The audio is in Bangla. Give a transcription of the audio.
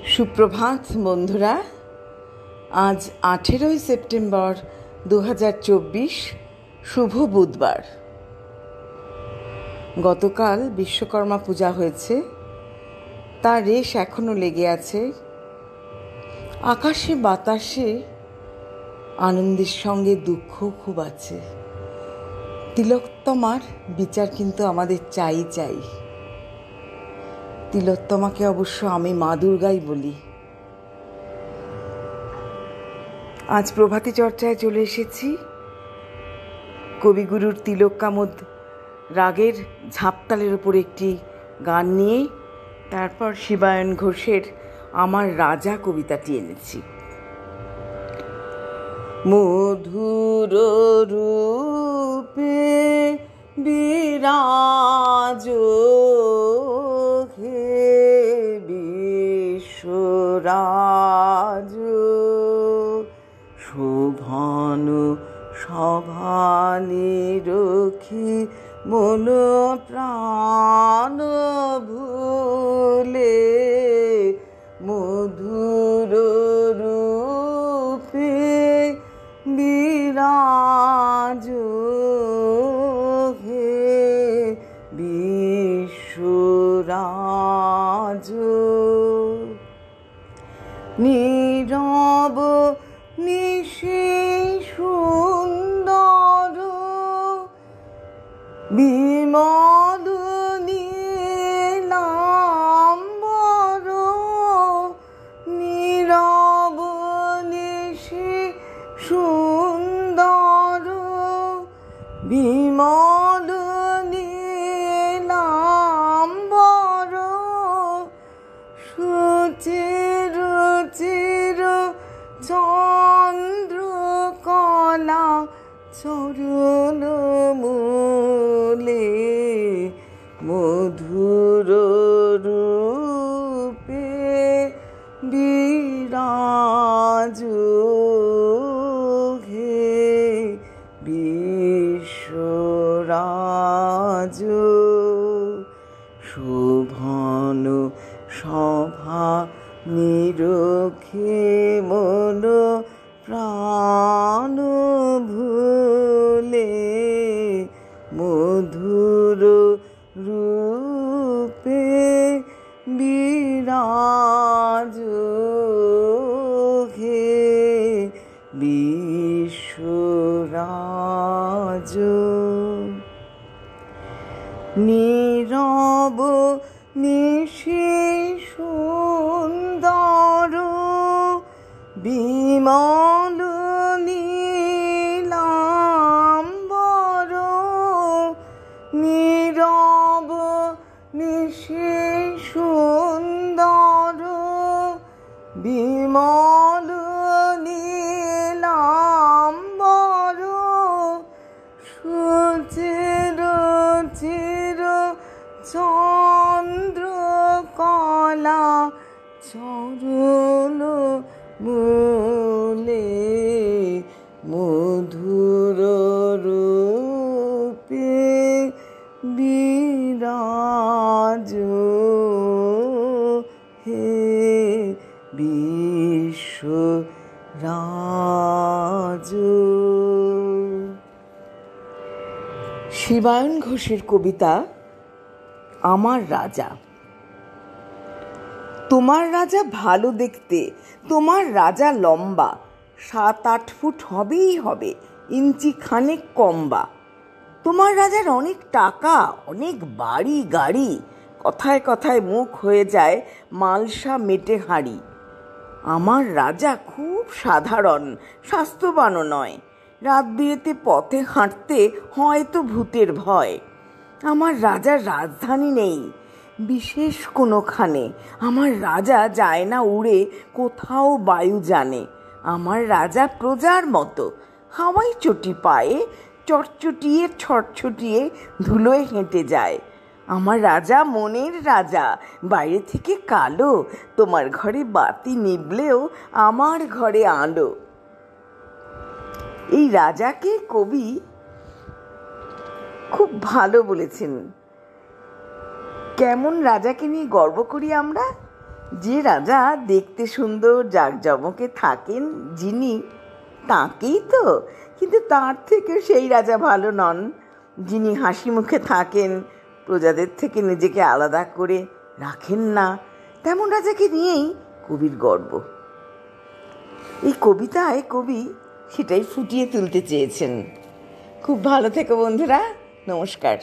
সুপ্রভাত বন্ধুরা। আজ 18 সেপ্টেম্বর 2024, শুভ বুধবার। গতকাল বিশ্বকর্মা পূজা হয়েছে, তার রেশ এখনো লেগে আছে। আকাশে বাতাসে আনন্দের সঙ্গে দুঃখ খুব আছে। তিলোত্তমার বিচার কিন্তু আমাদের চাই। তিলোত্তমাকে অবশ্য আমি মা দুর্গাই বলি। আজ প্রভাতী চর্চায় চলে এসেছি কবিগুরুর তিলকামোদ রাগের ঝাঁপতালের ওপর একটি গান নিয়ে। তারপর শিবায়ন ঘোষের আমার রাজা কবিতাটি এনেছি। মধুর রূপে বিরাজ হে বিশ্বরাজ, শোভন সভানি রক্ষি মন প্রাণ ভুলে, মধুর রূপে বিরাজ হে বিশ্বরাজ, নীরব নিশি সুন্দর বিমল নীলাম্বর, নীরব নিশি সুন্দর বিমল নীলাম্বর, সুচির চির চন্দ্রকলা চরণ মূলে, মধুর রূপে বিরাজ হে বিশ্বরাজ, শোভন সভা নিরক্ষে মন প্রাণ ভুলে, মধুর রূপে বিরাজ হে বিশ্বরাজ, নীরব নিশি সুন্দর বিমল নীলাম্বর, নীরব নিশি সুন্দর বিমল নীলাম্বর, সুচির চির চন্দ্রকলা চরণ মূলে, মধুর রূপে বিরাজ হে বিশ্বরাজ। শিবায়ন ঘোষের কবিতা আমার রাজা। তোমার রাজা ভালো দেখতে, তোমার রাজা লম্বা, 7-8 ফুট হবেই হবে, ইঞ্চি খানেক কম্বা। তোমার রাজার অনেক টাকা, অনেক বাড়ি গাড়ি, কথায় কথায় মুখ হয়ে যায় মালসা মেটে হাঁড়ি। আমার রাজা খুব সাধারণ, স্বাস্থ্যবানও নয়, রাত বিরেতে পথে হাঁটতে হয়তো ভূতের ভয়। আমার রাজার রাজধানী নেই বিশেষ কোনোখানে, আমার রাজা যায় না উড়ে কোথাও বায়ু জানে। আমার রাজা প্রজার মতো, হাওয়াই চটি পায়ে চটচটিয়ে ছটছটিয়ে ধুলোয় হেঁটে যায়। আমার রাজা মনের রাজা, বাইরে থেকে কালো, তোমার ঘরে বাতি নিবলেও আমার ঘরে আলো। এই রাজাকে কবি খুব ভালো বলেছেন। কেমন রাজাকে নিয়ে গর্ব করি আমরা। যে রাজা দেখতে সুন্দর জাঁকজমকে থাকেন যিনি, তাঁকেই তো। কিন্তু তার থেকে সেই রাজা ভালো নন যিনি হাসি মুখে থাকেন, প্রজাদের থেকে নিজেকে আলাদা করে রাখেন না। তেমন রাজাকে নিয়েই কবির গর্ব। এই কবিতায় কবি সেটাই ফুটিয়ে তুলতে চেয়েছেন। খুব ভালো থেকো বন্ধুরা, নমস্কার।